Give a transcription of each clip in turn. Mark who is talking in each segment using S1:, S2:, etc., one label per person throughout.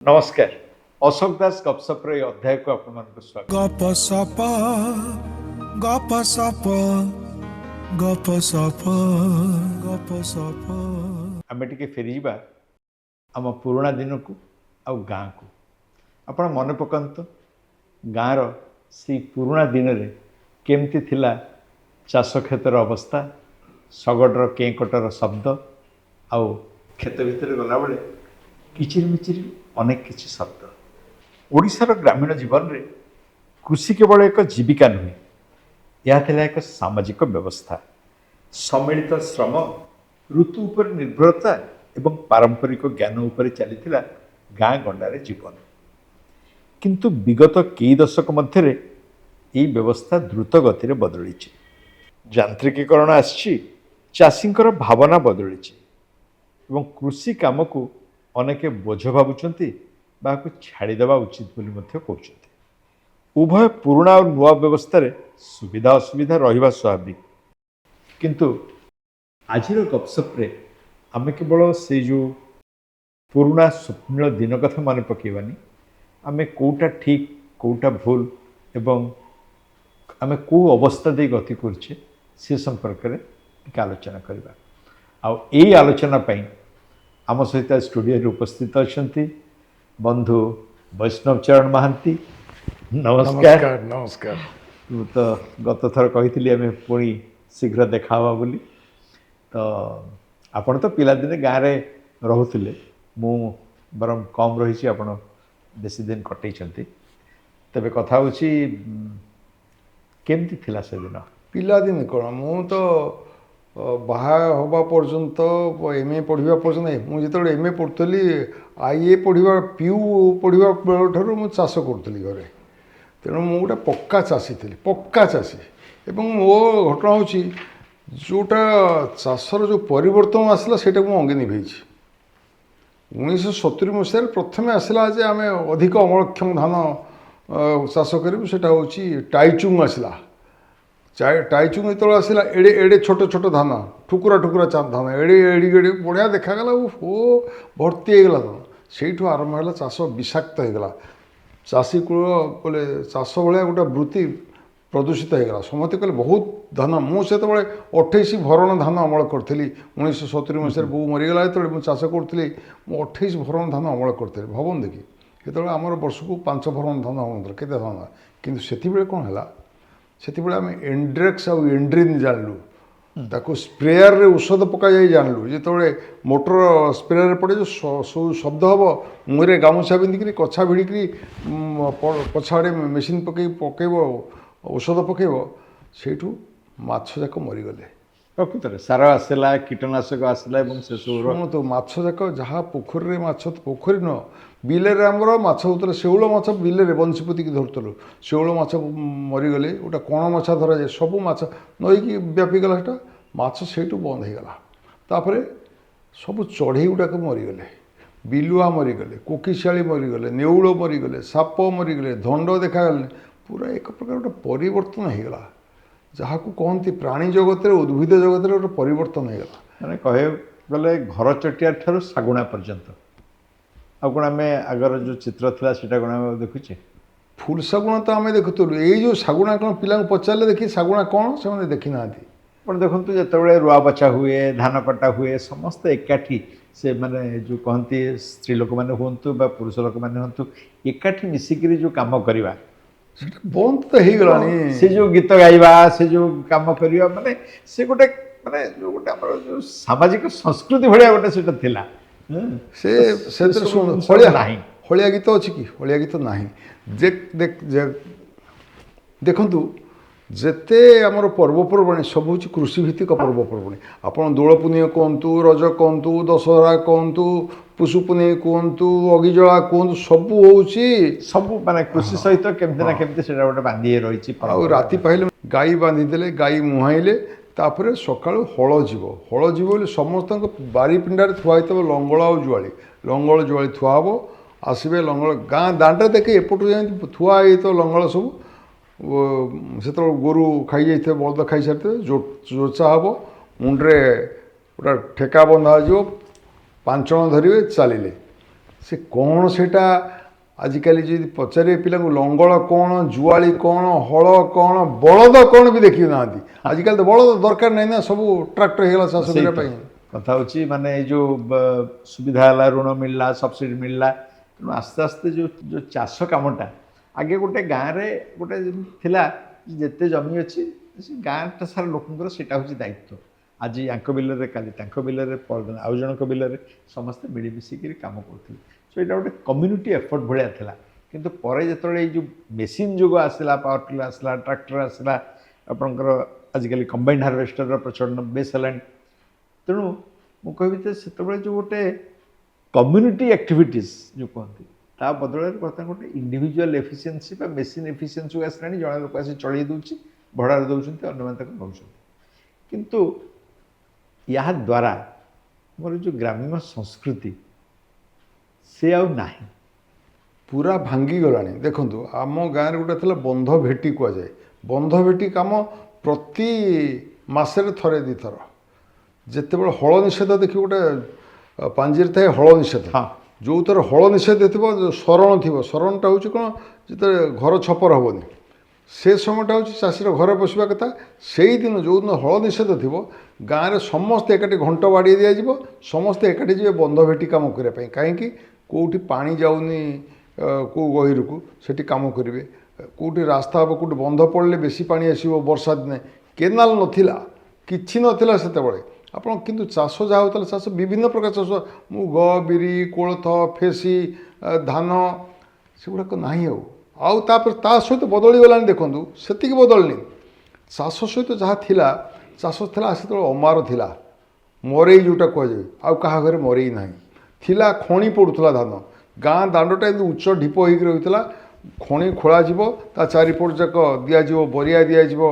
S1: नमस्कार अशोक दास गपसप्र अध्याय को आपको स्वागत।
S2: गपसप गपसप गपसप गपसप
S1: आम टे फेर आम पुराणा दिन को आ गाँ को आपण मन पकात गाँर से पुराणा दिन में केमती थिला चाष क्षेत्र अवस्था शगड़र केकटर शब्द आउ क्षेत्र भितर गला बेले किचिर मिचिर अनेक किसी शब्द। ओडिशार ग्रामीण जीवन में कृषि केवल एक जीविका नुहे, यह थिला एक सामाजिक व्यवस्था सम्मिलित श्रम ऋतु उपर निर्भरता एवं पारंपरिक ज्ञान उपर चली गाँ गंडार जीवन। किंतु विगत कई दशक मध्य यही व्यवस्था द्रुत गति बदली। यांत्रिकीकरण आसी चाषींकर भावना बदली एवं कृषि काम को अनेक बोझ भावुंट छाड़देवा उचित कहते। उभय पुराणा और नुआ व्यवस्था सुविधा असुविधा रहा स्वाभाविक, किंतु आज गपसप्रे आम केवल से जो पुराणा स्वप्न दिन कथा मन पकेबानी, आम कौटा ठीक कौटा भूल एवं आम कौ अवस्था दे गति करछे से संपर्क में आलोचना करबा। आ आलोचना पाई आम सहित स्टूडियो उपस्थित अच्छा बंधु वैष्णव चरण महांती। नमस्कार।
S2: नमस्कार।
S1: तो गत थर कही आम पुणी शीघ्र देखा बोली। तो आपण तो पिलादिने गाँव में रोले, मु बरम कम रही आपण बेसी दिन कटई तेरे कथा हूँ केमती थिला से दिन
S3: पिलादिने कौन मु तो बाहा हवा पर्यंत एमए पढ़ा पर्यंत मुझे एमए पढ़ुली आईए पढ़ा पीयू पढ़ा ठार मु चाष करुली घरे। तेणु मु गोटे पक्का चाषी थी, पक्का चाषी। एवं मो घटना हूँ जोटा चाषर जो परिवर्तन आसला से अंगे निभे 1970 मसीह प्रथम आसला जे आम अधिक अमलक्षम धान चाष करूँ, से हूँ टाइचुंग आसला। टाइचुंग जो आसला एड़े एड़े छोट छोट धान ठुकुरा ठुकुरा धान एड़े एड़ी एड़ी बढ़िया देखागला, ओ भर्ती होगा धान। से आरंभ है चाष विषाक्त होगा, चाषी कूल बोले चाष भाया गोटे वृत्ति प्रदूषित होगा। समस्ते कहले बहुत धान, मुझे 28 भरण धान अमल करी 1970 मसीह बो मरीगला जो मुझे चाष करी 28 भरण धान अमल करी। भावन देखी जो आमर वर्ष को 5 भरण धान हम के धान, कितु से कौन है से आम एंड्रेक्स आ एंड्रिन जानलु, ताको स्प्रेयर रे औषध पका जाई जानलु। जो मोटर स्प्रेयर पड़े जो शब्द हम मुहरे गामुछा बिंदिकी कछा भिड़िकी पछाड़े मेसीन पकईब औषध पकईब से माछ जाक मरीगले।
S1: प्रकृत में सार आसला कीटनाशक आसला से
S3: शुणु माछ जाक जहाँ पोखरी माछ पोखरी न बिले आमर माछ होता शेउल माछ बिले बंशी पोतिक धरुलु, शेउल माछ मरीगले। गोटे कण माछा धरा जाए सब माछ नईकी व्यापीगला, से माछ से बंद होगला। तापर सब चढ़ई गुड़ाक मरीगले, बिलुआ मरीगले, कोकिशियाली मरीगले, नेउल मरीगले, साप मरीगले, धंड देखागले। पूरा एक प्रकार गोटे परिवर्तन होगला, जहाँ को कहती प्राणी जगत उद्भिद जगत गोटे परिवर्तन होगला।
S1: मैंने कहे गले घर चटिया ठार शागुणा पर्यंत आउ कौन आम आगर जो चित्र था सीटा कौन आम देखुचे
S3: फुल शागुणा तो आम देखुलु। ये शागुणा कौन पिला पचारे देखिए शागुणा कौन से देखी ना
S1: आप देखो जो रुआ बचा हुए धान कटा हुए समस्त एकाठी से माने जो कहती स्त्री लोक मैंने हूँ बा पुरुष लोक मैंने हूँ एकाठी मिसिक जो कम करवा
S3: बंद तो हो गला।
S1: से जो गीत गाइबा से जो कम करवा माने से गोटे माने जो गोटे जो सामाजिक संस्कृति भाया गोटे से थिला
S3: से हलिया गीत अच्छी कि हलिया गीत ना देखु जेते आमर पर्वपर्वाणी सब हूँ कृषि भित्तिक पर्वपर्वाणी। आपड़ दोल पुनिया कहतु, रज कहतु, दशहरा कहतु, पुषु पुनिया कहतु, अगिजला कहतु, सब हूँ
S1: सब माने कृषि सहित केमती ना केमती से गोटे बांधी रही।
S3: राति पाइले गाई बांधिदेले, गाई मुहाइले, तापर सका हल जीव बोले समस्त बारी पिंडार थुआई लंगल आ जुआली, लंगल जुआली थुआब आसबे लंगल गाँ दांडे देखे एपटू जा थुआई तो लंगल सब से गोरु खाई जाइए बलद खाई सारी जोचा हम मुंड्रे गोटे ठेका बंधा हो 5 जण धरिए चलिले ସେ କ'ଣ ସେଇଟା ଆଜିକାଲି ଯଦି ପଚାରିବେ ପିଲାଙ୍କୁ ଲଙ୍ଗଳ କ'ଣ, ଜୁଆଳି କ'ଣ, ହଳ କ'ଣ, ବଳଦ କ'ଣ ବି ଦେଖି ନାହାନ୍ତି। ଆଜିକାଲି ତ ବଳଦ ଦରକାର ନାହିଁ ନା, ସବୁ ଟ୍ରାକ୍ଟର ହେଇଗଲା ଚାଷ କରିବା ପାଇଁ।
S1: କଥା ହେଉଛି ମାନେ ଏଇ ଯେଉଁ ସୁବିଧା ହେଲା, ଋଣ ମିଳିଲା, ସବସିଡ଼ି ମିଳିଲା, ତେଣୁ ଆସ୍ତେ ଆସ୍ତେ ଯେଉଁ ଚାଷ କାମଟା ଆଗେ ଗୋଟେ ଗାଁରେ ଗୋଟେ ଯେମିତି ଥିଲା ଯେତେ ଜମି ଅଛି ସେ ଗାଁଟା ସାରା ଲୋକଙ୍କର ସେଇଟା ହେଉଛି ଦାୟିତ୍ୱ। ଆଜି ୟାଙ୍କ ବିଲରେ, କାଲି ତାଙ୍କ ବିଲରେ, ପରଦିନ ଆଉ ଜଣଙ୍କ ବିଲରେ ସମସ୍ତେ ମିଳିମିଶିକିରି କାମ କରୁଥିଲେ। ସୋ ଏଇଟା ଗୋଟେ କମ୍ୟୁନିଟି ଏଫର୍ଟ ଭଳିଆ ଥିଲା। କିନ୍ତୁ ପରେ ଯେତେବେଳେ ଏଇ ଯେଉଁ ମେସିନ୍ ଯୁଗ ଆସିଲା, ପାୱାର ଟିଲର ଆସିଲା, ଟ୍ରାକ୍ଟର ଆସିଲା, ଆପଣଙ୍କର ଆଜିକାଲି କମ୍ବାଇନ୍ଡ ହାର୍ଭେଷ୍ଟରର ପ୍ରଚଳନ ବେଶ୍ ହେଲାଣି। ତେଣୁ ମୁଁ କହିବି ଯେ ସେତେବେଳେ ଯେଉଁ ଗୋଟେ କମ୍ୟୁନିଟି ଆକ୍ଟିଭିଟିଜ୍ ଯେଉଁ କୁହନ୍ତି ତା ବଦଳରେ ବର୍ତ୍ତମାନ ଗୋଟେ ଇଣ୍ଡିଭିଜୁଆଲ୍ ଏଫିସିଏନ୍ସି ବା ମେସିନ୍ ଏଫିସିଏନ୍ସିକୁ ଆସିଲାଣି। ଜଣେ ଲୋକ ଆସି ଚଳେଇ ଦେଉଛି, ଭଡ଼ାରେ ଦେଉଛନ୍ତି, ଅନ୍ୟମାନେ ତାକୁ ନେଉଛନ୍ତି। କିନ୍ତୁ ଏହା ଦ୍ୱାରା ଆମର ଯେଉଁ ଗ୍ରାମୀଣ ସଂସ୍କୃତି ସେ ଆଉ ନାହିଁ,
S3: ପୁରା ଭାଙ୍ଗିଗଲାଣି। ଦେଖନ୍ତୁ ଆମ ଗାଁରେ ଗୋଟେ ଥିଲା ବନ୍ଧ ଭେଟି କୁହାଯାଏ। ବନ୍ଧ ଭେଟି କାମ ପ୍ରତି ମାସରେ ଥରେ ଦୁଇଥର। ଯେତେବେଳେ ହଳ ନିଷେଧ ଦେଖିବ, ଗୋଟେ ପାଞ୍ଜିରେ ଥାଏ ହଳ ନିଷେଧ।
S1: ହଁ।
S3: ଯେଉଁଥର ହଳ ନିଷେଧ ଥିବ, ଶରଣ ଥିବ, ଶରଣଟା ହେଉଛି କ'ଣ, ଯେତେବେଳେ ଘର ଛପର ହେବନି, ସେ ସମୟଟା ହେଉଛି ଚାଷୀର ଘରେ ବସିବା କଥା। ସେଇଦିନ ଯେଉଁଦିନ ହଳ ନିଷେଧ ଥିବ, ଗାଁରେ ସମସ୍ତେ ଏକାଠି ଘଣ୍ଟ ବାଡ଼ି ଦିଆଯିବ, ସମସ୍ତେ ଏକାଠି ଯିବେ ବନ୍ଧ ଭେଟି କାମ କରିବା ପାଇଁ। କାହିଁକି? କେଉଁଠି ପାଣି ଯାଉନି କେଉଁ ଗହିରକୁ, ସେଠି କାମ କରିବେ। କେଉଁଠି ରାସ୍ତା ହେବ, କେଉଁଠି ବନ୍ଧ ପଡ଼ିଲେ ବେଶୀ ପାଣି ଆସିବ ବର୍ଷା ଦିନେ, କେନାଲ ନଥିଲା, କିଛି ନଥିଲା ସେତେବେଳେ। ଆପଣ କିନ୍ତୁ ଚାଷ ଯାହା ହେଉଥିଲା, ଚାଷ ବିଭିନ୍ନ ପ୍ରକାର ଚାଷ, ମୁଗ, ବିରି, କୋଳଥ, ଫେସି, ଧାନ, ସେଗୁଡ଼ାକ ନାହିଁ ଆଉ। ଆଉ ତାପରେ ତା ସହିତ ବଦଳିଗଲାଣି। ଦେଖନ୍ତୁ ସେତିକି ବଦଳିନି, ଚାଷ ସହିତ ଯାହା ଥିଲା, ଚାଷ ଥିଲା ସେତେବେଳେ ଅମାର ଥିଲା, ମରେଇ ଯେଉଁଟା କୁହାଯାଏ, ଆଉ କାହା ଘରେ ମରେଇ ନାହିଁ। ଥିଲା ଖଣି ପଡ଼ୁଥିଲା ଧାନ, ଗାଁ ଦାଣ୍ଡଟା ଏମିତି ଉଚ୍ଚ ଢିପ ହେଇକି ରହିଥିଲା। ଖଣି ଖୋଳାଯିବ, ତା ଚାରିପଟ ଯାକ ଦିଆଯିବ, ବରିଆ ଦିଆଯିବ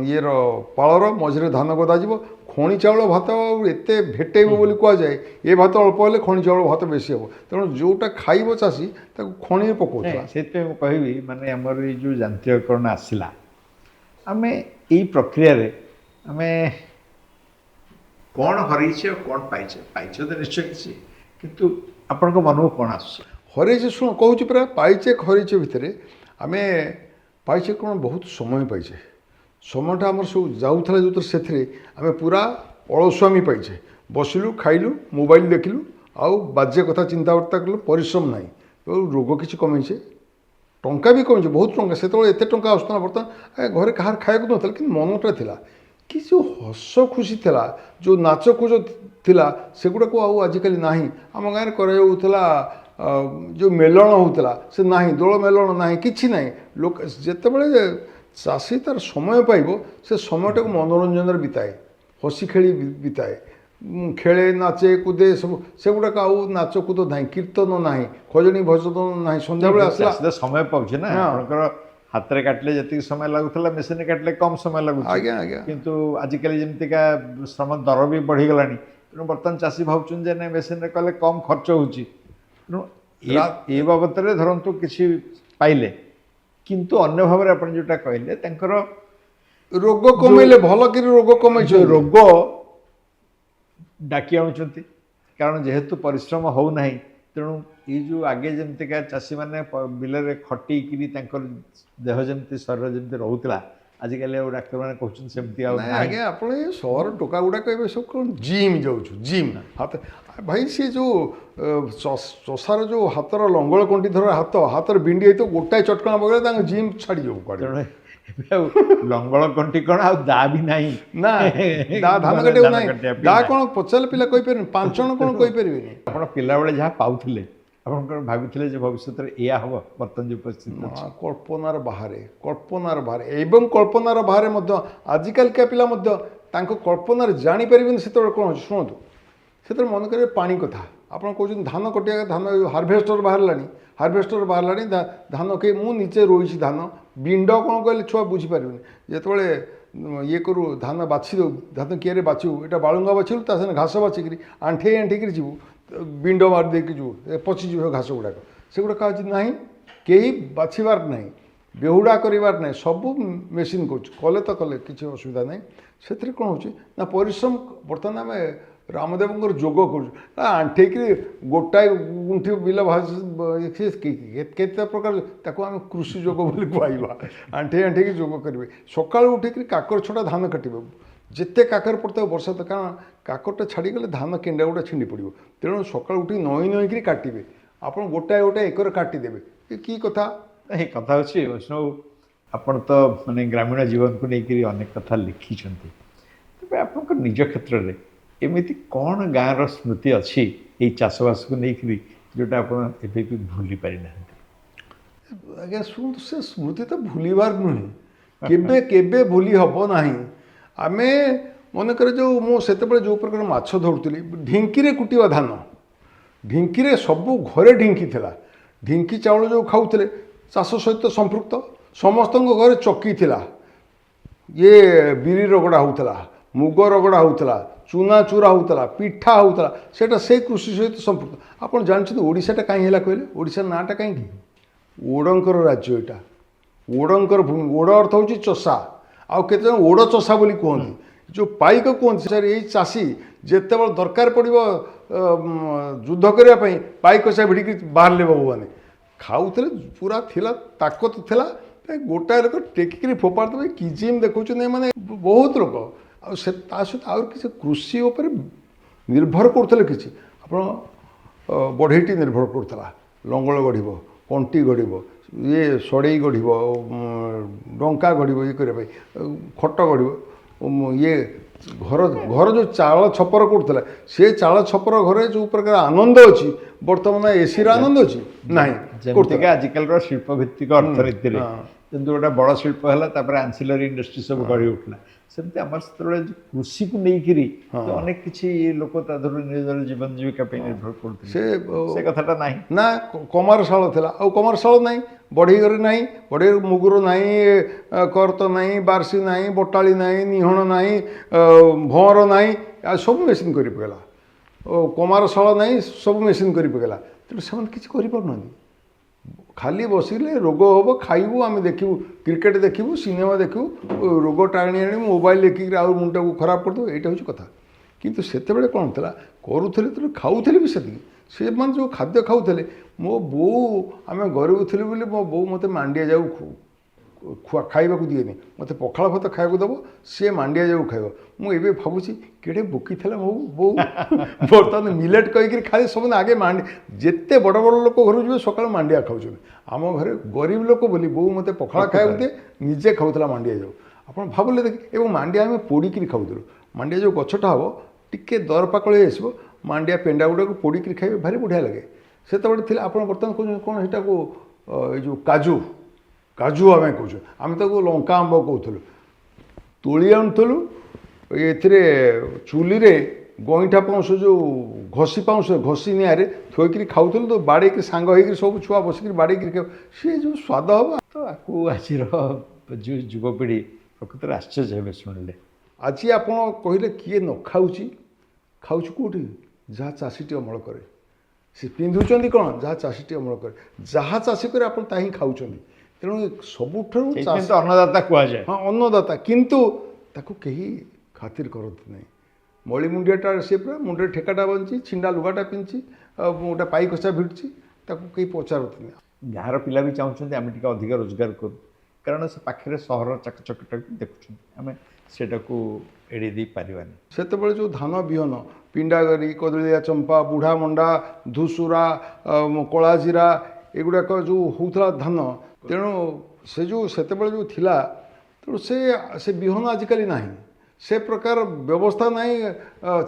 S3: ଇଏର ପାଳର, ମଝିରେ ଧାନ ଗଦାଯିବ। ଖଣି ଚାଉଳ ଭାତ ଏତେ ଭେଟେଇବ ବୋଲି କୁହାଯାଏ। ଏ ଭାତ ଅଳ୍ପ ହେଲେ ଖଣି ଚାଉଳ ଭାତ ବେଶୀ ହେବ। ତେଣୁ ଯେଉଁଟା ଖାଇବ ଚାଷୀ ତାକୁ ଖଣିରେ ପକାଉଥିଲା।
S1: ସେଇଥିପାଇଁ ମୁଁ କହିବି ମାନେ ଆମର ଏଇ ଯେଉଁ ଯାନ୍ତ୍ରିକରଣ ଆସିଲା, ଆମେ ଏଇ ପ୍ରକ୍ରିୟାରେ ଆମେ କ'ଣ ହରେଇଛେ ଆଉ କ'ଣ ପାଇଛେ? ପାଇଛେ ତ ନିଶ୍ଚୟ କିଛି, କିନ୍ତୁ ଆପଣଙ୍କ ମନକୁ କ'ଣ ଆସୁଛି?
S3: ହରେଇଛେ, ଶୁଣ କହୁଛି ପରା, ପାଇଛେ ହରେଇଛେ ଭିତରେ ଆମେ ପାଇଛେ କ'ଣ, ବହୁତ ସମୟ ପାଇଛେ। ସମୟଟା ଆମର ସବୁ ଯାଉଥିଲା ଯେଉଁଥିରେ, ସେଥିରେ ଆମେ ପୁରା ଅଳସୁଆମୀ ପାଇଛେ। ବସିଲୁ, ଖାଇଲୁ, ମୋବାଇଲ ଦେଖିଲୁ, ଆଉ ବାଜ୍ୟ କଥା ଚିନ୍ତାବାର୍ତ୍ତା କଲୁ, ପରିଶ୍ରମ ନାହିଁ। ରୋଗ କିଛି କମେଇଛେ, ଟଙ୍କା ବି କମେଇଛେ, ବହୁତ ଟଙ୍କା। ସେତେବେଳେ ଏତେ ଟଙ୍କା ଆସୁଥିଲା, ବର୍ତ୍ତମାନ ଘରେ କାହାର ଖାଇବାକୁ ନଥିଲା, କିନ୍ତୁ ମନଟା ଥିଲା କି ଯେଉଁ ହସ ଖୁସି ଥିଲା, ଯେଉଁ ନାଚକୁଦ ଥିଲା, ସେଗୁଡ଼ାକୁ ଆଉ ଆଜିକାଲି ନାହିଁ। ଆମ ଗାଁରେ କରାଯାଉଥିଲା ଯେଉଁ ମେଲଣ ହେଉଥିଲା, ସେ ନାହିଁ। ଦୋଳ ମେଲଣ ନାହିଁ, କିଛି ନାହିଁ। ଲୋକ ଯେତେବେଳେ ଚାଷୀ ତାର ସମୟ ପାଇବ, ସେ ସମୟଟାକୁ ମନୋରଞ୍ଜନରେ ବିତାଏ, ହସି ଖେଳି ବିତାଏ, ଖେଳେ, ନାଚେ, କୁଦେ, ସବୁ ସେଗୁଡ଼ାକ ଆଉ ନାଚକୁଦ ନାହିଁ, କୀର୍ତ୍ତନ ନାହିଁ, ଖଜଣି ଭଜନ ନାହିଁ। ସନ୍ଧ୍ୟାବେଳେ ଆସିଲା
S1: ସମୟ ପାଉଛି ନା, ଆପଣଙ୍କର ହାତରେ କାଟିଲେ ଯେତିକି ସମୟ ଲାଗୁଥିଲା, ମେସିନରେ କାଟିଲେ କମ୍ ସମୟ ଲାଗୁଛି।
S3: ଆଜ୍ଞା ଆଜ୍ଞା।
S1: କିନ୍ତୁ ଆଜିକାଲି ଯେମିତିକା ଶ୍ରମ ଦର ବି ବଢ଼ିଗଲାଣି, ତେଣୁ ବର୍ତ୍ତମାନ ଚାଷୀ ଭାବୁଛନ୍ତି ଯେ ନାଇଁ ମେସିନରେ କଲେ କମ୍ ଖର୍ଚ୍ଚ ହେଉଛି। ତେଣୁ ଏ ବାବଦରେ ଧରନ୍ତୁ କିଛି ପାଇଲେ, କିନ୍ତୁ ଅନ୍ୟ ଭାବରେ ଆପଣ ଯେଉଁଟା କହିଲେ ତାଙ୍କର
S3: ରୋଗ କମେଇଲେ, ଭଲ କରି ରୋଗ କମେଇছে,
S1: ରୋଗ ଡାକି ଆଣୁଛନ୍ତି। କାରଣ ଯେହେତୁ ପରିଶ୍ରମ ହେଉନାହିଁ, ତେଣୁ ଏଇ ଯେଉଁ ଆଗେ ଯେମିତିକା ଚାଷୀମାନେ ବିଲରେ ଖଟିକିରି ତାଙ୍କର ଦେହ ଯେମିତି, ଶରୀର ଯେମିତି ରହୁଥିଲା, ଆଜିକାଲି ଆଉ ଡାକ୍ତରମାନେ କହୁଛନ୍ତି ସେମିତି ଆଉ
S3: ନାହିଁ। ଆଜ୍ଞା, ଆପଣ ଏ ସହର ଟୋକା ଗୁଡ଼ାକ ଏବେ ସବୁ କ'ଣ ଜିମ୍ ଯାଉଛୁ, ଜିମ୍ ହାତ। ଭାଇ ସେ ଯେଉଁ ଚଷାର ଯେଉଁ ହାତର ଲଙ୍ଗଳ କଣ୍ଠି ଧର ହାତର ବିଣ୍ଡି ହେଇଥିବ, ଗୋଟାଏ ଚଟକଣା ପକେଇଲେ ତାଙ୍କ ଜିମ୍ ଛାଡ଼ିଯିବ କୁଆଡ଼େ।
S1: ତେଣୁ ଏବେ ଆଉ ଲଙ୍ଗଳ କଣ୍ଠି କ'ଣ, ଆଉ ଦା ବି ନାହିଁ
S3: ନା, ଦା ଧାନ କାଟିବାକୁ ନାହିଁ। ଦା କ'ଣ ପଚାରିଲେ ପିଲା କହିପାରିବେନି, ପାଞ୍ଚଣ କ'ଣ କହିପାରିବେନି।
S1: ଆପଣ ପିଲାବେଳେ ଯାହା ପାଉଥିଲେ, ଆପଣ କ'ଣ ଭାବିଥିଲେ ଯେ ଭବିଷ୍ୟତରେ ଏଇଆ ହେବ? ବର୍ତ୍ତମାନ ଯେଉଁ ପରିସ୍ଥିତି ଅଛି,
S3: କଳ୍ପନାର ବାହାରେ, କଳ୍ପନାର ବାହାରେ। ଏବଂ କଳ୍ପନାର ବାହାରେ ମଧ୍ୟ ଆଜିକାଲିକା ପିଲା ମଧ୍ୟ ତାଙ୍କ କଳ୍ପନାରେ ଜାଣିପାରିବେନି ସେତେବେଳେ କ'ଣ ହେଉଛି। ଶୁଣନ୍ତୁ, ସେତେବେଳେ ମନେ କରିବେ ପାଣି କଥା। ଆପଣ କହୁଛନ୍ତି ଧାନ କଟିବା, ଧାନ ହାର୍ଭେଷ୍ଟର ବାହାରିଲାଣି, ଧାନ କେହି, ମୁଁ ନିଜେ ରୋଇଛି ଧାନ। ବିଣ୍ଡ କ'ଣ କହିଲେ ଛୁଆ ବୁଝିପାରିବେନି। ଯେତେବେଳେ ଇଏ କରୁ, ଧାନ ବାଛି ଦେଉ, ଧାନ କିଆରେ ବାଛିବୁ, ଏଇଟା ବାଳୁଙ୍ଗା ବାଛିବୁ, ତା ସାଙ୍ଗେ ଘାସ ବାଛିକିରି ଆଣ୍ଠେଇକିରି ଯିବୁ, ବିଣ୍ଡ ମାରି ଦେଇକି ଯିବୁ, ପଚିଯିବ ଘାସ ଗୁଡ଼ାକ। ସେଗୁଡ଼ାକ ଆଜି ନାହିଁ, କେହି ବାଛିବାର ନାହିଁ, ବେହୁଡ଼ା କରିବାର ନାହିଁ, ସବୁ ମେସିନ୍ କରୁଛି। କଲେ ତ କଲେ, କିଛି ଅସୁବିଧା ନାହିଁ। ସେଥିରେ କ'ଣ ହେଉଛି ନା, ପରିଶ୍ରମ ବର୍ତ୍ତମାନ ଆମେ ରାମଦେବଙ୍କର ଯୋଗ କରୁଛୁ ଆଣ୍ଠେଇକିରି ଗୋଟାଏ ଗୁଣ୍ଠି ବିଲ କେତେ ପ୍ରକାର ତାକୁ ଆମେ କୃଷି ଯୋଗ ବୋଲି କୁହାଇବା ଆଣ୍ଠେଇ ଆଣ୍ଠେଇକି ଯୋଗ କରିବେ ସକାଳୁ ଉଠିକିରି କାକର ଛଡ଼ା ଧାନ କାଟିବେ ଯେତେ କାକର ପଡ଼ିଥିବ ବର୍ଷା ତ କାରଣ କାକରଟା ଛାଡ଼ିଗଲେ ଧାନ କେଣ୍ଡା ଗୁଡ଼ା ଛିଣ୍ଡି ପଡ଼ିବ ତେଣୁ ସକାଳୁ ଉଠିକି ନଈ ନଈକିରି କାଟିବେ ଆପଣ ଗୋଟାଏ ଗୋଟାଏ ଏକର କାଟିଦେବେ ଏ କି କଥା
S1: ଏ କଥା ହେଉଛି ବୈଷ୍ଣବ ଆପଣ ତ ମାନେ ଗ୍ରାମୀଣ ଜୀବନକୁ ନେଇକରି ଅନେକ କଥା ଲେଖିଛନ୍ତି ତେବେ ଆପଣଙ୍କ ନିଜ କ୍ଷେତ୍ରରେ ଏମିତି କ'ଣ ଗାଁର ସ୍ମୃତି ଅଛି ଏଇ ଚାଷବାସକୁ ନେଇକରି ଯେଉଁଟା ଆପଣ ଏବେ ବି ଭୁଲି ପାରିନାହାନ୍ତି
S3: ଆଜ୍ଞା ଶୁଣନ୍ତୁ ସେ ସ୍ମୃତି ତ ଭୁଲିବାର ନୁହେଁ କେବେ କେବେ ଭୁଲି ହେବ ନାହିଁ ଆମେ ମନେକର ଯେଉଁ ମୁଁ ସେତେବେଳେ ଯେଉଁ ପ୍ରକାର ମାଛ ଧରୁଥିଲି ଢିଙ୍କିରେ କୁଟିବା ଧାନ ଢିଙ୍କିରେ ସବୁ ଘରେ ଢିଙ୍କି ଥିଲା ଢିଙ୍କି ଚାଉଳ ଯେଉଁ ଖାଉଥିଲେ ଚାଷ ସହିତ ସମ୍ପୃକ୍ତ ସମସ୍ତଙ୍କ ଘରେ ଚକି ଥିଲା ଇଏ ବିରି ରଗଡ଼ା ହେଉଥିଲା ମୁଗ ରଗଡ଼ା ହେଉଥିଲା ଚୁନା ଚୁରା ହେଉଥିଲା ପିଠା ହେଉଥିଲା ସେଇଟା ସେଇ କୃଷି ସହିତ ସମ୍ପୃକ୍ତ ଆପଣ ଜାଣିଛନ୍ତି ଓଡ଼ିଶାଟା କାହିଁ ହେଲା କହିଲେ ଓଡ଼ିଶାର ନାଁଟା କାହିଁକି ଓଡ଼ଙ୍କର ରାଜ୍ୟ ଏଇଟା ଓଡ଼ଙ୍କର ଭୂମି ଓଡ଼ ଅର୍ଥ ହେଉଛି ଚଷା ଆଉ କେତେଜଣ ଓଡ଼ ଚଷା ବୋଲି କୁହନ୍ତି ଯେଉଁ ପାଇକ କୁହନ୍ତି ସାର୍ ଏଇ ଚାଷୀ ଯେତେବେଳେ ଦରକାର ପଡ଼ିବ ଯୁଦ୍ଧ କରିବା ପାଇଁ ପାଇକ ଚା ଭିଡ଼ିକି ବାହାରିଲେ ଭଗବାନ ଖାଉଥିଲେ ପୁରା ଥିଲା ତାକତ ଥିଲା ଗୋଟାଏ ଲୋକ ଟେକିକିରି ଫୋପାଡ଼ି ଦେବେ କିଜିମ୍ ଦେଖାଉଛନ୍ତି ଏମାନେ ବହୁତ ଲୋକ ଆଉ ସେ ତା ସହିତ ଆହୁରି କିଛି କୃଷି ଉପରେ ନିର୍ଭର କରୁଥିଲେ କିଛି ଆପଣ ବଢ଼େଇଟି ନିର୍ଭର କରୁଥିଲା ଲଙ୍ଗଳ ଗଢ଼ିବ କଣ୍ଟି ଗଢ଼ିବ ଇଏ ସଢ଼େଇ ଗଢ଼ିବ ଡଙ୍କା ଗଢ଼ିବ ଇଏ କରିବା ପାଇଁ ଖଟ ଗଢ଼ିବ ଇଏ ଘର ଘର ଯେଉଁ ଚାଳ ଛପର କରୁଥିଲା ସେ ଚାଳ ଛପର ଘରେ ଯେଉଁ ପ୍ରକାର ଆନନ୍ଦ ଅଛି ବର୍ତ୍ତମାନ ଏସିର ଆନନ୍ଦ ଅଛି ନାହିଁ
S1: ଯେମିତିକା ଆଜିକାଲିର ଶିଳ୍ପ ଭିତ୍ତିକ ଅର୍ଥନୀତିରେ ଯେମିତି ଗୋଟେ ବଡ଼ ଶିଳ୍ପ ହେଲା ତାପରେ ଆନ୍ସିଲରୀ ଇଣ୍ଡଷ୍ଟ୍ରି ସବୁ ଗଢ଼ି ଉଠିଲା ସେମିତି ଆମର ସେତେବେଳେ କୃଷିକୁ ନେଇକିରି ଅନେକ କିଛି ଲୋକ ତା ଦେହରୁ ନିଜର ଜୀବନ ଜୀବିକା ପାଇଁ ନିର୍ଭର କରୁଥିଲେ ସେ କଥାଟା ନାହିଁ
S3: ନା କମାରଶାଳ ଥିଲା ଆଉ କମାରଶାଳ ନାହିଁ ବଢ଼େଇଘରେ ନାହିଁ ବଢ଼େଇ ମୁଗୁର ନାହିଁ କରତ ନାହିଁ ବାର୍ସି ନାହିଁ ବଟାଳି ନାହିଁ ନିହଣ ନାହିଁ ଭଅଁର ନାହିଁ ଆଉ ସବୁ ମେସିନ୍ କରି ପକେଇଲା କମାରଶାଳ ନାହିଁ ସବୁ ମେସିନ୍ କରି ପକେଇଲା ତେଣୁ ସେମାନେ କିଛି କରିପାରୁନାହାନ୍ତି ଖାଲି ବସିଲେ ରୋଗ ହେବ ଖାଇବୁ ଆମେ ଦେଖିବୁ କ୍ରିକେଟ୍ ଦେଖିବୁ ସିନେମା ଦେଖିବୁ ରୋଗ ଟାଣି ଆଣି ମୋବାଇଲ ଦେଖିକିରି ଆଉ ମୁଣ୍ଡଟାକୁ ଖରାପ କରିଦେବୁ ଏଇଟା ହେଉଛି କଥା କିନ୍ତୁ ସେତେବେଳେ କ'ଣ ଥିଲା କରୁଥିଲେ ତେଣୁ ଖାଉଥିଲେ ବି ସେତିକି ସେମାନେ ଯେଉଁ ଖାଦ୍ୟ ଖାଉଥିଲେ ମୋ ବୋଉ ଆମେ ଗରିବ ଥିଲୁ ବୋଲି ମୋ ବୋଉ ମୋତେ ମାଣ୍ଡିଆ ଯାଉ ଖାଇବାକୁ ଦିଏନି ମୋତେ ପଖାଳ ଭାତ ଖାଇବାକୁ ଦେବ ସିଏ ମାଣ୍ଡିଆ ଯାଉ ଖାଇବ ମୁଁ ଏବେ ଭାବୁଛି କେଡ଼େ ବୋକିଥିଲା ମୋ ବୋଉ ବର୍ତ୍ତମାନ ମିଲେଟ୍ କହିକିରି ଖାଲି ସବୁ ଆଗେ ଯେତେ ବଡ଼ ବଡ଼ ଲୋକ ଘରକୁ ଯିବେ ସକାଳୁ ମାଣ୍ଡିଆ ଖାଉଛନ୍ତି ଆମ ଘରେ ଗରିବ ଲୋକ ବୋଲି ବୋଉ ମୋତେ ପଖାଳ ଖାଇବାକୁ ଦିଏ ନିଜେ ଖାଉଥିଲା ମାଣ୍ଡିଆ ଯାଉ ଆପଣ ଭାବିଲେ ଦେଖି ଏବଂ ମାଣ୍ଡିଆ ଆମେ ପୋଡ଼ିକିରି ଖାଉଥିଲୁ ମାଣ୍ଡିଆ ଯେଉଁ ଗଛଟା ହେବ ଟିକେ ଦରପାକଳି ଆସିବ ମାଣ୍ଡିଆ ପେଣ୍ଡା ଗୁଡ଼ାକୁ ପୋଡ଼ିକିରି ଖାଇବେ ଭାରି ବଢ଼ିଆ ଲାଗେ ସେତେବେଳେ ଥିଲା ଆପଣ ବର୍ତ୍ତମାନ କହୁଛନ୍ତି କ'ଣ ସେଇଟାକୁ ଏଇ ଯେଉଁ କାଜୁ ଆମେ କହୁଛୁ ଆମେ ତାକୁ ଲଙ୍କା ଆମ୍ବ କହୁଥିଲୁ ତୋଳି ଆଣୁଥିଲୁ ଏଥିରେ ଚୁଲିରେ ଗଇଁଠା ପାଉଁଶ ଯେଉଁ ଘଷି ନିଆଁରେ ଥୋଇକିରି ଖାଉଥିଲୁ ତ ବାଡ଼େଇକିରି ସାଙ୍ଗ ହେଇକିରି ସବୁ ଛୁଆ ବସିକିରି ବାଡ଼େଇକିରି ଖାଉ ସିଏ ଯେଉଁ ସ୍ୱାଦ ହେବ
S1: ତ ଆକୁ ଆଜିର ଯେଉଁ ଯୁବପିଢ଼ି ପ୍ରକୃତରେ ଆଶ୍ଚର୍ଯ୍ୟ ହେବେ ଶୁଣିଲେ
S3: ଆଜି ଆପଣ କହିଲେ କିଏ ନ ଖାଉଛି କେଉଁଠି ଯାହା ଚାଷୀଟି ଅମଳ କରେ ସେ ପିନ୍ଧୁଛନ୍ତି କ'ଣ ଯାହା ଚାଷୀଟି ଅମଳ କରେ ଯାହା ଚାଷୀ କରେ ଆପଣ ତାହା ହିଁ ଖାଉଛନ୍ତି ତେଣୁ ସବୁଠାରୁ
S1: ଅନ୍ନଦାତା କୁହାଯାଏ
S3: ହଁ ଅନ୍ନଦାତା କିନ୍ତୁ ତାକୁ କେହି ଖାତିର କରନ୍ତି ନାହିଁ ମଳି ମୁଣ୍ଡିଆଟା ସେ ପୁରା ମୁଣ୍ଡରେ ଠେକାଟା ବାନ୍ଧିଛି ଛିଣ୍ଡା ଲୁଗାଟା ପିନ୍ଧିଛି ଗୋଟେ ପାଇକଷା ଭିଡ଼ୁଛି ତାକୁ କେହି ପଚାରନ୍ତିନି
S1: ଗାଁର ପିଲା ବି ଚାହୁଁଛନ୍ତି ଆମେ ଟିକେ ଅଧିକ ରୋଜଗାର କରୁ କାରଣ ସେ ପାଖରେ ସହର ଚାକଚକଟାକୁ ଦେଖୁଛନ୍ତି ଆମେ ସେଟାକୁ ଏଡ଼େଇ ଦେଇପାରିବାନି
S3: ସେତେବେଳେ ଯେଉଁ ଧାନ ବିହନ ପିଣ୍ଡାଗରି କଦଳିଆ ଚମ୍ପା ବୁଢ଼ା ମଣ୍ଡା ଧୁସୁରା କଳାଜିରା ଏଗୁଡ଼ାକ ଯେଉଁ ହେଉଥିଲା ଧାନ ତେଣୁ ସେ ଯେଉଁ ସେତେବେଳେ ଯେଉଁ ଥିଲା ତେଣୁ ସେ ବିହନ ଆଜିକାଲି ନାହିଁ ସେ ପ୍ରକାର ବ୍ୟବସ୍ଥା ନାହିଁ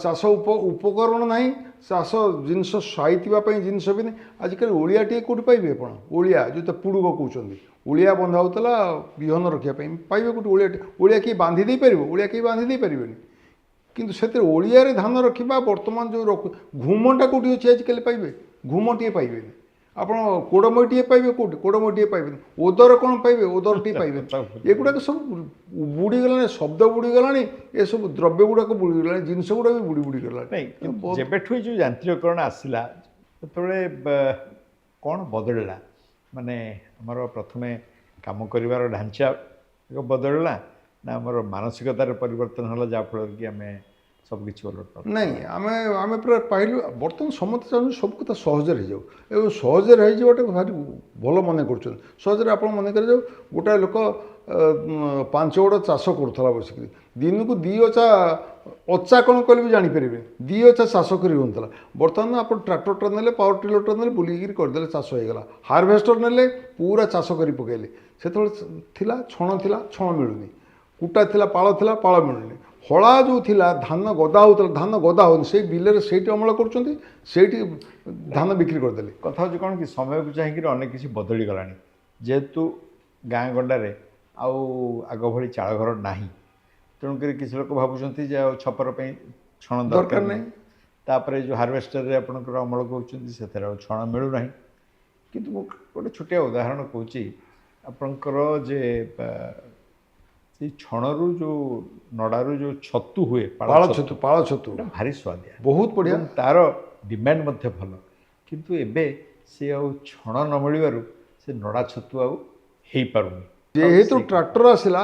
S3: ଚାଷ ଉପକରଣ ନାହିଁ ଚାଷ ଜିନିଷ ସାଇଥିବା ପାଇଁ ଜିନିଷ ବି ନାହିଁ ଆଜିକାଲି ଓଳିଆଟିଏ କେଉଁଠି ପାଇବେ ଆପଣ ଓଳିଆ ଯେଉଁ ତ ପୁଡ଼ୁଗ କହୁଛନ୍ତି ଓଳିଆ ବନ୍ଧା ହେଉଥିଲା ବିହନ ରଖିବା ପାଇଁ ପାଇବେ କେଉଁଠି ଓଳିଆ କେହି ବାନ୍ଧି ଦେଇପାରିବ ଓଳିଆ କେହି ବାନ୍ଧି ଦେଇପାରିବେନି କିନ୍ତୁ ସେଥିରେ ଓଳିଆରେ ଧାନ ରଖିବା ବର୍ତ୍ତମାନ ଯେଉଁ ଘୁମଟା କେଉଁଠି ଅଛି ଆଜିକାଲି ପାଇବେ ଘୁମଟିଏ ପାଇବେନି ଆପଣ କୋଡ଼ମଇଟିଏ ପାଇବେ କେଉଁଠି କୋଡ଼ମଇଟିଏ ପାଇବେନି ଓଦର କ'ଣ ପାଇବେ ଓଦରଟିଏ ପାଇବେନି ଏଗୁଡ଼ାକ ସବୁ ବୁଡ଼ିଗଲାଣି ଶବ୍ଦ ବୁଡ଼ିଗଲାଣି ଏସବୁ ଦ୍ରବ୍ୟ ଗୁଡ଼ାକ ବୁଡ଼ିଗଲାଣି ଜିନିଷ ଗୁଡ଼ାକ ବି ବୁଡ଼ିଗଲାଣି
S1: ନାଇଁ ଯେବେଠୁ ଯେଉଁ ଯାନ୍ତ୍ରିକରଣ ଆସିଲା ସେତେବେଳେ କ'ଣ ବଦଳିଲା ମାନେ ଆମର ପ୍ରଥମେ କାମ କରିବାର ଢାଞ୍ଚା ବଦଳିଲା ନା ଆମର ମାନସିକତାର ପରିବର୍ତ୍ତନ ହେଲା ଯାହାଫଳରେ କି ଆମେ सबकिछि ओलट
S3: ନାଇଁ ଆମେ ପୁରା ପାଇଲୁ ବର୍ତ୍ତମାନ ସମସ୍ତେ ଚାହୁଁଛନ୍ତି ସବୁ କଥା ସହଜରେ ହେଇଯାଉ ଏବଂ ସହଜରେ ହେଇଯିବାଟା ଭାରି ଭଲ ମନେ କରୁଛନ୍ତି ସହଜରେ ଆପଣ ମନେ କରିଯାଉ ଗୋଟାଏ ଲୋକ 5 ଗୋଡ଼ ଚାଷ କରୁଥିଲା ବସିକିରି ଦିନକୁ 2 ଅଚା କ'ଣ କଲେ ବି ଜାଣିପାରିବେ 2 ଅଚା ଚାଷ କରି ହେଉନଥିଲା ବର୍ତ୍ତମାନ ଆପଣ ଟ୍ରାକ୍ଟରଟା ନେଲେ ପାୱାର ଟିଲରଟା ନେଲେ ବୁଲିକିରି କରିଦେଲେ ଚାଷ ହେଇଗଲା ହାରଭେଷ୍ଟର ନେଲେ ପୁରା ଚାଷ କରି ପକାଇଲେ ସେତେବେଳେ ଥିଲା ଛଣ ମିଳୁନି କୁଟା ଥିଲା ପାଳ ମିଳୁନି ହଳା ଯେଉଁ ଥିଲା ଧାନ ଗଦା ହେଉଥିଲା ଧାନ ଗଦା ହେଉନି ସେଇ ବିଲରେ ସେଇଠି ଅମଳ କରୁଛନ୍ତି ସେଇଠି ଧାନ ବିକ୍ରି କରିଦେଲେ
S1: କଥା ହେଉଛି କ'ଣ କି ସମୟକୁ ଚାହିଁକିରି ଅନେକ କିଛି ବଦଳିଗଲାଣି ଯେହେତୁ ଗାଁ ଗଣ୍ଡାରେ ଆଉ ଆଗ ଭଳି ଚାଳ ଘର ନାହିଁ ତେଣୁକରି କିଛି ଲୋକ ଭାବୁଛନ୍ତି ଯେ ଆଉ ଛପର ପାଇଁ ଛଣ ଦରକାର ନାହିଁ ତାପରେ ଯେଉଁ ହାରଭେଷ୍ଟରରେ ଆପଣଙ୍କର ଅମଳ କରୁଛନ୍ତି ସେଥିରେ ଆଉ ଛଣ ମିଳୁନାହିଁ କିନ୍ତୁ ମୁଁ ଗୋଟେ ଛୋଟିଆ ଉଦାହରଣ କହୁଛି ଆପଣଙ୍କର ଯେ ସେଇ ଛଣରୁ ଯେଉଁ ନଡ଼ାରୁ ଯେଉଁ ଛତୁ ହୁଏ
S3: ପାଳ ଛତୁ
S1: ଭାରି ସୁଆଦିଆ
S3: ବହୁତ ବଢ଼ିଆ
S1: ଏବଂ ତା'ର ଡିମାଣ୍ଡ ମଧ୍ୟ ଭଲ କିନ୍ତୁ ଏବେ ସେ ଆଉ ଛଣ ନ ମିଳିବାରୁ ସେ ନଡ଼ା ଛତୁ ଆଉ ହେଇପାରୁନି
S3: ଯେହେତୁ ଟ୍ରାକ୍ଟର ଆସିଲା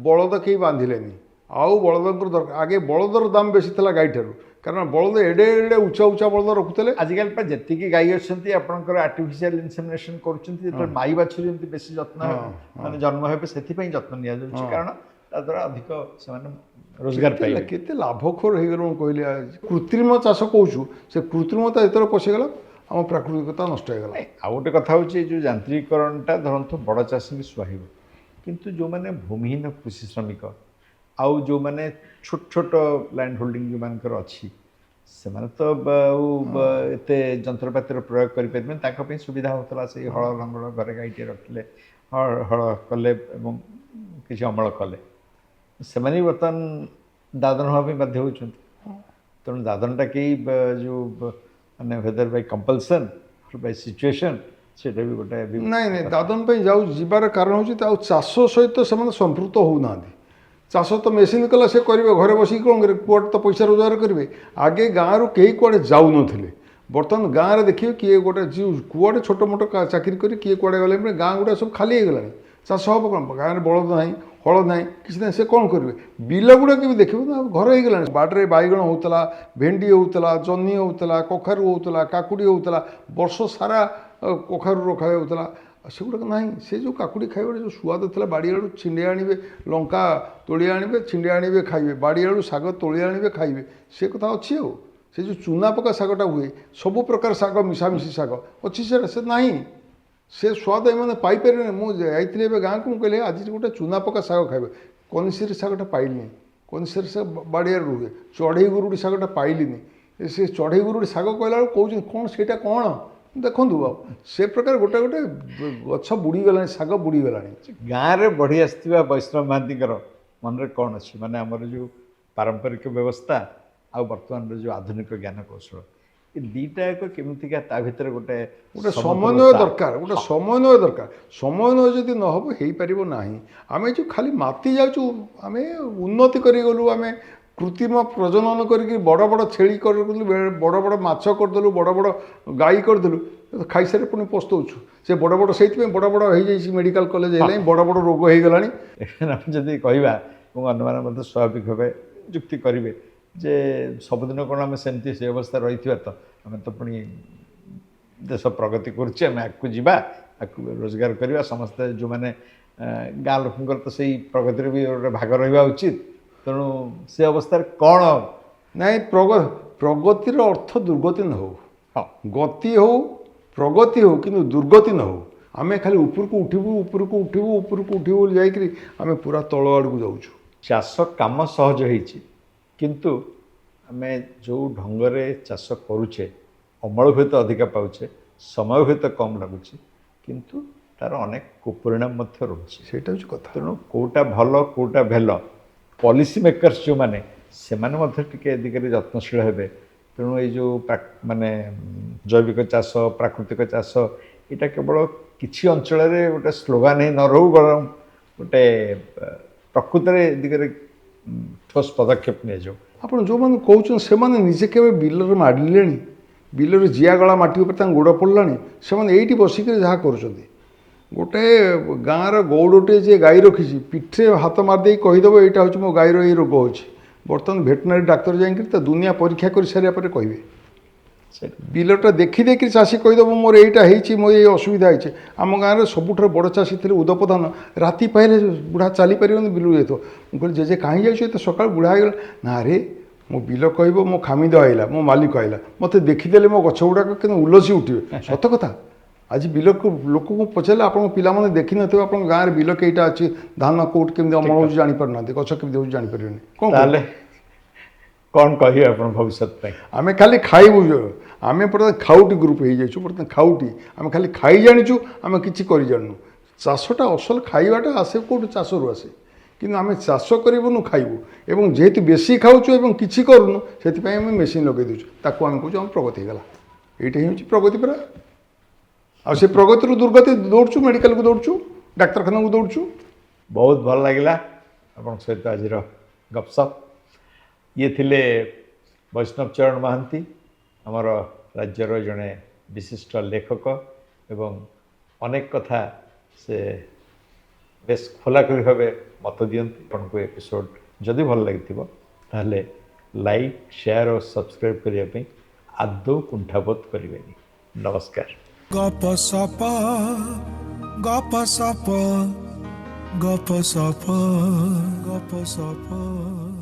S3: ବଳଦ କେହି ବାନ୍ଧିଲେନି ଆଉ ବଳଦଙ୍କର ଦରକାର ଆଗେ ବଳଦର ଦାମ ବେଶୀ ଥିଲା ଗାଈ ଠାରୁ କାରଣ ବଳଦ ଏଡ଼େ ଉଚ୍ଚା ବଳଦ ରଖୁଥିଲେ
S1: ଆଜିକାଲି ପା ଯେତିକି ଗାଈ ଅଛନ୍ତି ଆପଣଙ୍କର ଆର୍ଟିଫିସିଆଲ ଇନସେମିନେସନ କରୁଛନ୍ତି ଯେତେବେଳେ ମାଇ ବାଛୁରୀ ଯେମିତି ବେଶୀ ଯତ୍ନ ମାନେ ଜନ୍ମ ହେବେ ସେଥିପାଇଁ ଯତ୍ନ ନିଆଯାଉଛି କାରଣ ତାଦ୍ୱାରା ଅଧିକ ସେମାନେ ରୋଜଗାର ପାଇବେ
S3: କେତେ ଲାଭଖୋର ହେଇଗଲାଣି କହିଲେ କୃତ୍ରିମ ଚାଷ କହୁଛୁ ସେ କୃତ୍ରିମତା ଯେତେବେଳେ ପଶିଗଲା ଆମ ପ୍ରାକୃତିକତା ନଷ୍ଟ ହେଇଗଲା
S1: ଆଉ ଗୋଟେ କଥା ହେଉଛି ଏ ଯେଉଁ ଯାନ୍ତ୍ରିକରଣଟା ଧରନ୍ତୁ ବଡ଼ ଚାଷୀଙ୍କୁ ସୁହାଇବ କିନ୍ତୁ ଯେଉଁମାନେ ଭୂମିହୀନ କୃଷି ଶ୍ରମିକ ଆଉ ଯେଉଁମାନେ ଛୋଟ ଛୋଟ ଲ୍ୟାଣ୍ଡ ହୋଲ୍ଡିଂ ଯେଉଁମାନଙ୍କର ଅଛି ସେମାନେ ତ ଆଉ ଏତେ ଯନ୍ତ୍ରପାତିର ପ୍ରୟୋଗ କରିପାରିବେନି ତାଙ୍କ ପାଇଁ ସୁବିଧା ହେଉଥିଲା ସେଇ ହଳ ଲଙ୍ଗଳ ଘରେ ଗାଈଟିଏ ରଖିଲେ ହଳ କଲେ ଏବଂ କିଛି ଅମଳ କଲେ ସେମାନେ ବି ବର୍ତ୍ତମାନ ଦାଦନ ହେବା ପାଇଁ ବାଧ୍ୟ ହେଉଛନ୍ତି ତେଣୁ ଦାଦନଟା କେହି ଯେଉଁ ମାନେ ୱେଦର ବାଇ କମ୍ପଲସନ୍ ବାଇ ସିଚୁଏସନ୍ ସେଇଟା ବି ଗୋଟେ
S3: ନାଇଁ ଦାଦନ ପାଇଁ ଯିବାର କାରଣ ହେଉଛି ଆଉ ଚାଷ ସହିତ ସେମାନେ ସମ୍ପୃକ୍ତ ହେଉନାହାନ୍ତି ଚାଷ ତ ମେସିନ୍ କଲା ସେ କରିବେ ଘରେ ବସିକି କ'ଣ କରିବେ କୁଆଡ଼େ ତ ପଇସା ରୋଜଗାର କରିବେ ଆଗେ ଗାଁରୁ କେହି କୁଆଡ଼େ ଯାଉନଥିଲେ ବର୍ତ୍ତମାନ ଗାଁରେ ଦେଖିବେ କିଏ ଗୋଟେ କୁଆଡ଼େ ଛୋଟ ମୋଟ ଚାକିରି କରି କିଏ କୁଆଡ଼େ ଗଲେ ଗାଁ ଗୁଡ଼ା ସବୁ ଖାଲି ହେଇଗଲାଣି ଚାଷ ହେବ କ'ଣ ଗାଁରେ ବଳଦ ନାହିଁ ହଳ ନାହିଁ କିଛି ନାହିଁ ସେ କ'ଣ କରିବେ ବିଲ ଗୁଡ଼ାକ ବି ଦେଖିବେ ନା ଘର ହେଇଗଲାଣି ବାଡ଼ିରେ ବାଇଗଣ ହେଉଥିଲା ଭେଣ୍ଡି ହେଉଥିଲା ଜହ୍ନି ହେଉଥିଲା କଖାରୁ ହେଉଥିଲା କାକୁଡ଼ି ହେଉଥିଲା ବର୍ଷ ସାରା କଖାରୁ ରଖାଯାଉଥିଲା ସେଗୁଡ଼ାକ ନାହିଁ ସେ ଯେଉଁ କାକୁଡ଼ି ଖାଇବାରେ ଯେଉଁ ସୁଆଦ ଥିଲା ବାଡ଼ିଆଡ଼ୁ ଛିଣ୍ଡି ଆଣିବେ ଲଙ୍କା ତୋଳି ଆଣିବେ ଛିଣ୍ଡି ଆଣିବେ ଖାଇବେ ବାଡ଼ିଆଡ଼ୁ ଶାଗ ତୋଳି ଆଣିବେ ଖାଇବେ ସେ କଥା ଅଛି ଆଉ ସେ ଯେଉଁ ଚୁନା ପକା ଶାଗଟା ହୁଏ ସବୁ ପ୍ରକାର ଶାଗ ମିଶାମିଶି ଶାଗ ଅଛି ସେଟା ସେ ନାହିଁ ସେ ସ୍ୱାଦ ଏମାନେ ପାଇପାରିବେନି ମୁଁ ଯାଇଥିଲି ଏବେ ଗାଁକୁ ମୁଁ କହିଲି ଆଜି ଗୋଟେ ଚୁନା ପକା ଶାଗ ଖାଇବେ କନିସିରି ଶାଗଟା ପାଇଲିନି କନିସିରି ଶାଗ ବାଡ଼ିଆରେ ରୁହେ ଚଢ଼େଇ ଗୁରୁଡ଼ି ଶାଗଟା ପାଇଲିନି ସେ ଚଢ଼େଇ ଗୁରୁଡ଼ି ଶାଗ କହିଲା ବେଳକୁ କହୁଛନ୍ତି କ'ଣ ସେଇଟା କ'ଣ ଦେଖନ୍ତୁ ଆଉ ସେ ପ୍ରକାର ଗୋଟେ ଗଛ ବୁଡ଼ିଗଲାଣି ଶାଗ ବୁଡ଼ିଗଲାଣି
S1: ଗାଁରେ ବଢ଼ି ଆସିଥିବା ବୈଷ୍ଣବ ମହାନ୍ତିଙ୍କର ମନରେ କ'ଣ ଅଛି ମାନେ ଆମର ଯେଉଁ ପାରମ୍ପରିକ ବ୍ୟବସ୍ଥା ଆଉ ବର୍ତ୍ତମାନର ଯେଉଁ ଆଧୁନିକ ଜ୍ଞାନ କୌଶଳ ଏ ଦୁଇଟା ଏକ କେମିତିକା ତା ଭିତରେ ଗୋଟେ
S3: ସମନ୍ୱୟ ଦରକାର ଗୋଟେ ସମନ୍ୱୟ ଦରକାର ସମନ୍ୱୟ ଯଦି ନ ହେବ ହେଇପାରିବ ନାହିଁ ଆମେ ଯେଉଁ ଖାଲି ମାତି ଯାଉଛୁ ଆମେ ଉନ୍ନତି କରିଗଲୁ ଆମେ କୃତ୍ରିମ ପ୍ରଜନନ କରିକି ବଡ଼ ବଡ଼ ଛେଳି କରିଦେଲୁ ବଡ଼ ବଡ଼ ମାଛ କରିଦେଲୁ ବଡ଼ ବଡ଼ ଗାଈ କରିଦେଲୁ ଖାଇସାରି ପୁଣି ପସ୍ତଉଛୁ ସେ ବଡ଼ ବଡ଼ ସେଇଥିପାଇଁ ବଡ଼ ବଡ଼ ହେଇଯାଇଛି ମେଡ଼ିକାଲ କଲେଜ ହେଲାଣି ବଡ଼ ବଡ଼ ରୋଗ ହେଇଗଲାଣି
S1: ଆମେ ଯଦି କହିବା ଏବଂ ଅନ୍ୟମାନେ ମଧ୍ୟ ସ୍ୱାଭାବିକ ଭାବେ ଯୁକ୍ତି କରିବେ ଯେ ସବୁଦିନ କ'ଣ ଆମେ ସେମିତି ସେ ଅବସ୍ଥା ରହିଥିବା ତ ଆମେ ତ ପୁଣି ଦେଶ ପ୍ରଗତି କରୁଛେ ଆମେ ଆଗକୁ ଯିବା ଆଗକୁ ରୋଜଗାର କରିବା ସମସ୍ତେ ଯେଉଁମାନେ ଗାଁ ଲୋକଙ୍କର ତ ସେଇ ପ୍ରଗତିରେ ବି ଗୋଟେ ଭାଗ ରହିବା ଉଚିତ ତେଣୁ ସେ ଅବସ୍ଥାରେ କ'ଣ
S3: ନାଇଁ ପ୍ରଗତିର ଅର୍ଥ ଦୁର୍ଗତି ନ ହେଉ ଗତି ହେଉ ପ୍ରଗତି ହେଉ କିନ୍ତୁ ଦୁର୍ଗତି ନ ହେଉ ଆମେ ଖାଲି ଉପରକୁ ଉଠିବୁ ବୋଲି ଯାଇକରି ଆମେ ପୁରା ତଳ ଆଡ଼କୁ ଯାଉଛୁ
S1: ଚାଷ କାମ ସହଜ ହେଇଛି କିନ୍ତୁ ଆମେ ଯେଉଁ ଢଙ୍ଗରେ ଚାଷ କରୁଛେ ଅମଳ ହୁଏତ ଅଧିକା ପାଉଛେ ସମୟ ହୁଏତ କମ୍ ଲାଗୁଛି କିନ୍ତୁ ତା'ର ଅନେକ କୁପରିଣାମ ମଧ୍ୟ ରହୁଛି
S3: ସେଇଟା ହେଉଛି କଥା
S1: ତେଣୁ କେଉଁଟା ଭଲ କେଉଁଟା ଭଲ ପଲିସି ମେକର୍ସ ଯେଉଁମାନେ ସେମାନେ ମଧ୍ୟ ଟିକେ ଏ ଦିଗରେ ଯତ୍ନଶୀଳ ହେବେ ତେଣୁ ଏଇ ଯେଉଁ ମାନେ ଜୈବିକ ଚାଷ ପ୍ରାକୃତିକ ଚାଷ ଏଇଟା କେବଳ କିଛି ଅଞ୍ଚଳରେ ଗୋଟେ ସ୍ଲୋଗାନ ହେଇ ନ ରହୁ ବରଂ ଗୋଟେ ପ୍ରକୃତରେ ଏ ଦିଗରେ ଠୋସ୍ ପଦକ୍ଷେପ ନିଆଯାଉ
S3: ଆପଣ ଯେଉଁମାନେ କହୁଛନ୍ତି ସେମାନେ ନିଜେ କେବେ ବିଲରେ ମାଡ଼ିଲେଣି ବିଲରେ ଜିଆଗଳା ମାଟି ଉପରେ ତାଙ୍କ ଗୋଡ଼ ପଡ଼ିଲାଣି ସେମାନେ ଏଇଠି ବସିକରି ଯାହା କରୁଛନ୍ତି ଗୋଟେ ଗାଁର ଗୌଡ଼ଟିଏ ଯିଏ ଗାଈ ରଖିଛି ପିଠିରେ ହାତ ମାରିଦେଇ କହିଦେବ ଏଇଟା ହେଉଛି ମୋ ଗାଈର ଏଇ ରୋଗ ହେଉଛି ବର୍ତ୍ତମାନ ଭେଟନାରୀ ଡାକ୍ତର ଯାଇକି ତ ଦୁନିଆ ପରୀକ୍ଷା କରି ସାରିବା ପରେ କହିବେ
S1: ସେଟା
S3: ବିଲଟା ଦେଖି ଦେଖି ଚାଷୀ କହିଦେବ ମୋର ଏଇଟା ହେଇଛି ମୋର ଏଇ ଅସୁବିଧା ହେଇଛି। ଆମ ଗାଁରେ ସବୁଠାରୁ ବଡ଼ ଚାଷୀ ଥିଲେ ଉଦୟ ପ୍ରଧାନ। ରାତି ପାଇଲେ ବୁଢ଼ା ଚାଲିପାରିବନି ବିଲକୁ ଯାଇଥିବ। ମୁଁ କହିଲି ଜେଜେ କାହିଁ ଯାଉଛୁ ଏତେ ସକାଳୁ ବୁଢ଼ା ହେଇଗଲା ନା ରେ ମୋ ବିଲ କହିବ ମୋ ଖାମିଦ ଆଇଲା ମୋ ମାଲିକ ଆଇଲା ମୋତେ ଦେଖିଦେଲେ ମୋ ଗଛ ଗୁଡ଼ାକ କିନ୍ତୁ ଉଲସି ଉଠିବେ। ସତ କଥା ଆଜି ବିଲକୁ ଲୋକଙ୍କୁ ପଚାରିଲେ ଆପଣଙ୍କ ପିଲାମାନେ ଦେଖିନଥିବେ ଆପଣଙ୍କ ଗାଁରେ ବିଲ କେଇଟା ଅଛି ଧାନ କେଉଁଠି କେମିତି ଅମଳ ହେଉଛି ଜାଣିପାରୁନାହାନ୍ତି ଗଛ କେମିତି ହେଉଛି ଜାଣିପାରିବେନି କ'ଣ
S1: ତାହେଲେ କ'ଣ କହିବେ ଆପଣ ଭବିଷ୍ୟତ ପାଇଁ?
S3: ଆମେ ଖାଲି ଖାଇବୁ ଆମେ ବର୍ତ୍ତମାନ ଖାଉଟି ଗ୍ରୁପ୍ ହେଇଯାଇଛୁ ବର୍ତ୍ତମାନ ଖାଉଟି ଆମେ ଖାଲି ଖାଇ ଜାଣିଛୁ ଆମେ କିଛି କରି ଜାଣିନୁ। ଚାଷଟା ଅସଲ ଖାଇବାଟା ଆସେ କେଉଁଠୁ ଚାଷରୁ ଆସେ କିନ୍ତୁ ଆମେ ଚାଷ କରିବୁନୁ ଖାଇବୁ ଏବଂ ଯେହେତୁ ବେଶୀ ଖାଉଛୁ ଏବଂ କିଛି କରୁନୁ ସେଥିପାଇଁ ଆମେ ମେସିନ୍ ଲଗାଇ ଦେଉଛୁ ତାକୁ ଆମେ କହୁଛୁ ଆମ ପ୍ରଗତି ହେଇଗଲା। ଏଇଟା ହିଁ ହେଉଛି ପ୍ରଗତି ପରା। ଆଉ ସେ ପ୍ରଗତିରୁ ଦୁର୍ଗତି ଦୌଡ଼ୁଛୁ ମେଡ଼ିକାଲକୁ ଦୌଡ଼ୁଛୁ ଡାକ୍ତରଖାନାକୁ ଦୌଡ଼ୁଛୁ।
S1: ବହୁତ ଭଲ ଲାଗିଲା ଆପଣଙ୍କ ସହିତ ଆଜିର ଗପସପ୍। ଇଏ ଥିଲେ ବୈଷ୍ଣବ ଚରଣ ମହାନ୍ତି ଆମର ରାଜ୍ୟର ଜଣେ ବିଶିଷ୍ଟ ଲେଖକ ଏବଂ ଅନେକ କଥା ସେ ବେଶ ଖୋଲାଖୋଲି ଭାବେ ମତ ଦିଅନ୍ତି। ଆପଣଙ୍କୁ ଏପିସୋଡ଼ ଯଦି ଭଲ ଲାଗିଥିବ ତାହେଲେ ଲାଇକ୍ ସେୟାର ଓ ସବସ୍କ୍ରାଇବ୍ କରିବା ପାଇଁ ଆଦୌ କୁଣ୍ଠାବୋଧ କରିବେନି। ନମସ୍କାର।
S2: ଗପ ସପ ଗପ ସପ ଗପ ସପ ଗପ ସପ